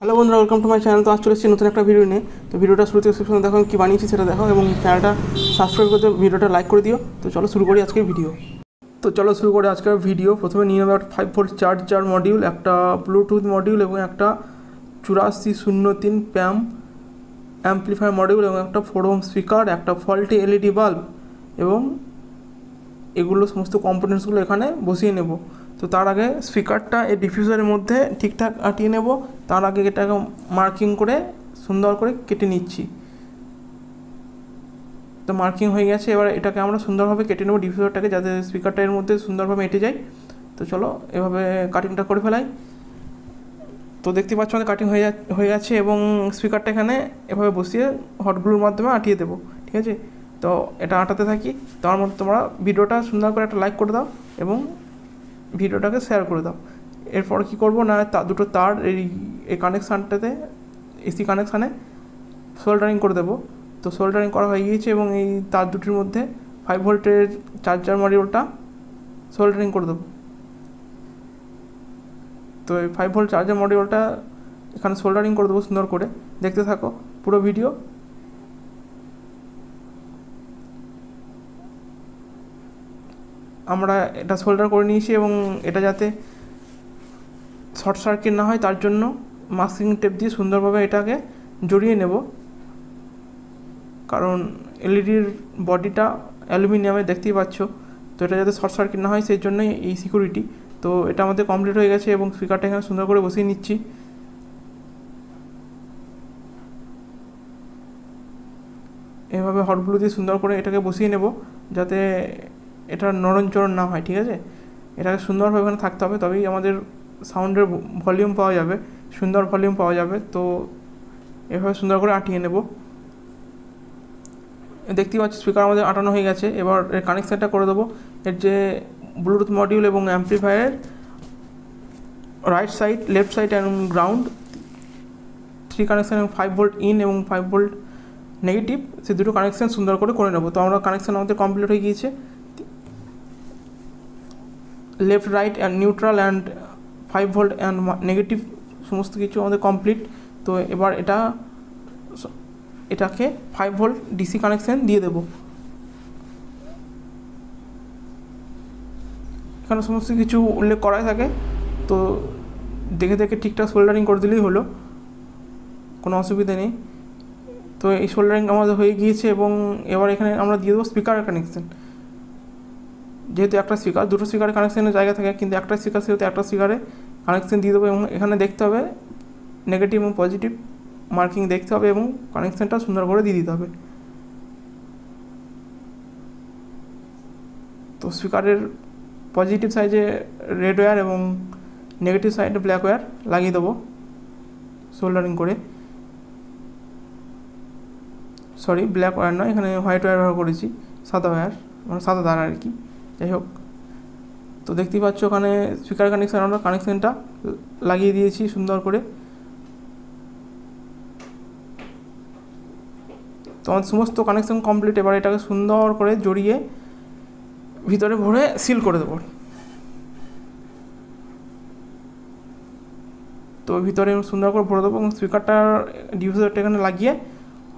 Hello বন্ধুরা, welcome to my channel. তো আজ চলে এসেছি নতুন একটা ভিডিও নিয়ে। তো ভিডিওটা শুরুতে সেকশনে দেখো কী বানিয়েছি সেটা দেখো, এবং চ্যানেলটা সাবস্ক্রাইব করতে ভিডিওটা লাইক করে দিও। তো চলো শুরু করি আজকের ভিডিও। আজকের ভিডিও। প্রথমে নিয়ে নেবো একটা 5V চার্জার মডিউল, একটা ব্লুটুথ মডিউল এবং একটা 8403 প্যাম অ্যাম্পলিফায়ার মডিউল এবং একটা 4 ওহম স্পিকার, একটা ফল্টি এলইডি বাল্ব, এবং এগুলো সমস্ত কম্পোনেন্টসগুলো এখানে বসিয়ে নেব। তো তার আগে স্পিকারটা এই ডিফিউজারের মধ্যে ঠিকঠাক আঁটিয়ে নেব। তার আগে এটাকে মার্কিং করে সুন্দর করে কেটে নিচ্ছি। তো মার্কিং হয়ে গেছে, এবার এটাকে আমরা সুন্দরভাবে কেটে নেব ডিফিউজারটাকে, যাতে স্পিকারটা এর মধ্যে সুন্দরভাবে এঁটে যায়। তো চলো এভাবে কাটিংটা করে ফেলাই। তো দেখতে পাচ্ছ আমাদের কাটিং হয়ে গেছে, এবং স্পিকারটা এখানে এভাবে বসিয়ে হটগ্লুর মাধ্যমে আঁটিয়ে দেবো। ঠিক আছে, তো এটা আঁটাতে থাকি। তার মধ্যে তোমরা ভিডিওটা সুন্দর করে একটা লাইক করে দাও এবং ভিডিওটাকে শেয়ার করে দাও। এরপর কি করব না, দুটো তার এই কানেকশানটাতে, এসি কানেকশানে সোল্ডারিং করে দেবো। তো সোল্ডারিং করা হয়ে গিয়েছে, এবং এই তার দুটির মধ্যে 5V চার্জার মডিউলটা সোল্ডারিং করে দেবো। তো এই 5V চার্জার মডিউলটা এখানে সোল্ডারিং করে দেবো সুন্দর করে। দেখতে থাকো পুরো ভিডিও। আমরা এটা সোল্ডার করে নিয়েছি, এবং এটা যাতে শর্ট সার্কিট না হয় তার জন্য মাস্কিং টেপ দিয়ে সুন্দরভাবে এটাকে জড়িয়ে নেব। কারণ এলইডির বডিটা অ্যালুমিনিয়ামে, দেখতেই পাচ্ছ। তো এটা যাতে শর্ট সার্কিট না হয় সেই জন্যই এই সিকিউরিটি। তো এটা আমাদের কমপ্লিট হয়ে গেছে, এবং স্পিকারটা এখানে সুন্দর করে বসিয়ে নিচ্ছি। এভাবে হট গ্লু দিয়ে সুন্দর করে এটাকে বসিয়ে নেব, যাতে এটা নড়নচড়ন না হয়। ঠিক আছে, এটাকে সুন্দরভাবে এখানে থাকতে হবে, তবেই আমাদের সাউন্ডের ভলিউম পাওয়া যাবে, সুন্দর ভলিউম পাওয়া যাবে। তো এভাবে সুন্দর করে আঁটিয়ে নেব। দেখতেই পাচ্ছি স্পিকার আমাদের আটানো হয়ে গেছে। এবার এর কানেকশানটা করে দেবো। এর যে ব্লুটুথ মডিউল এবং অ্যাম্পলিফায়ারের রাইট সাইড, লেফট সাইড এবং গ্রাউন্ড 3 কানেকশান, এবং 5V ইন এবং 5V নেগেটিভ, সেই দুটো কানেকশান সুন্দর করে নেব। তো আমরা কানেকশান আমাদের কমপ্লিট হয়ে গিয়েছে। Left, right and neutral and 5V and negative সমস্ত কিছু আমাদের কমপ্লিট। তো এবার এটাকে 5V ডিসি কানেকশান দিয়ে দেব। এখানে সমস্ত কিছু উল্লেখ করাই থাকে, তো দেখে দেখে ঠিকঠাক সোল্ডারিং করে দিলেই হলো, কোনো অসুবিধা নেই। তো এই সোল্ডারিং আমাদের হয়ে গিয়েছে, এবং এবার এখানে আমরা দিয়ে দেবো স্পিকারের কানেকশান। যেহেতু একটা স্পিকার, দুটো স্পিকারের কানেকশানের জায়গা থাকে, কিন্তু একটা স্পিকার সেহেতু একটা স্পিকারে কানেকশান দিয়ে দেবো, এবং এখানে দেখতে হবে নেগেটিভ এবং পজিটিভ মার্কিং দেখতে হবে, এবং কানেকশানটা সুন্দর করে দিয়ে দিতে হবে। তো স্পিকারের পজিটিভ সাইডে রেড ওয়্যার এবং নেগেটিভ সাইডে ব্ল্যাক ওয়্যার লাগিয়ে দেবো সোল্ডারিং করে। সরি, ব্ল্যাক ওয়্যার নয়, এখানে হোয়াইট ওয়্যার ব্যবহার করেছি, সাদা ওয়্যার, মানে সাদা তার আর কি। যাই হোক, তো দেখতেই পাচ্ছ ওখানে স্পিকার কানেকশান আমরা কানেকশানটা লাগিয়ে দিয়েছি সুন্দর করে। তো আমাদের সমস্ত কানেকশান কমপ্লিট। এবার এটাকে সুন্দর করে জড়িয়ে ভিতরে ভরে সিল করে দেবো। তো ভিতরে সুন্দর করে ভরে দেবো, এবং স্পিকারটার ডিফিউজারটা এখানে লাগিয়ে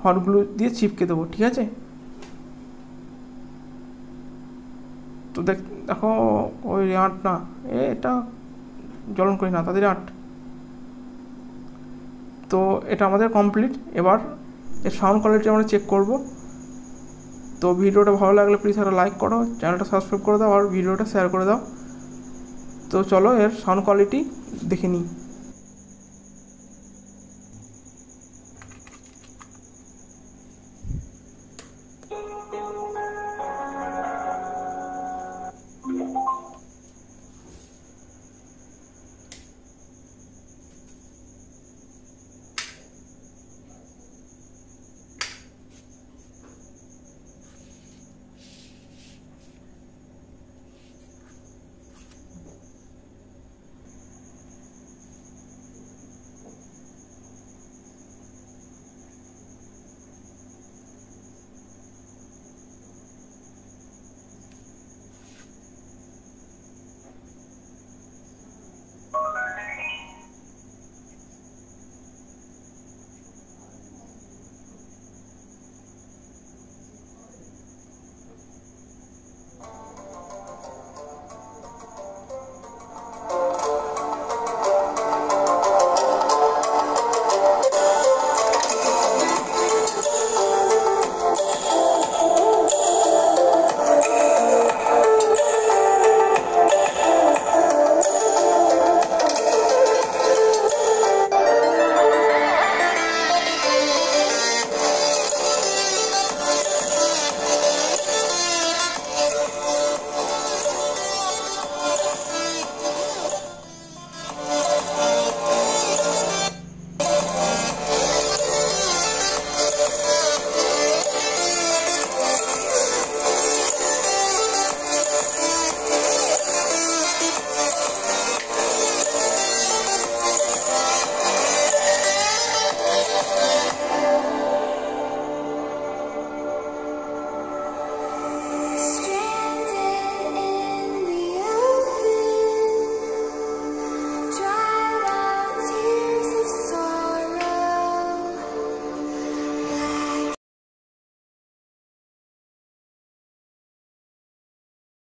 হট গ্লু দিয়ে চিপকে দেবো। ঠিক আছে, তো দেখো ওই আট না, এটা জ্বলন করি না, তাদের আট। তো এটা আমাদের কমপ্লিট। এবার এর সাউন্ড কোয়ালিটি আমরা চেক করব। তো ভিডিওটা ভালো লাগলে প্লিজ একটা লাইক করো, চ্যানেলটা সাবস্ক্রাইব করে দাও, আর ভিডিওটা শেয়ার করে দাও। তো চলো এর সাউন্ড কোয়ালিটি দেখে নিই।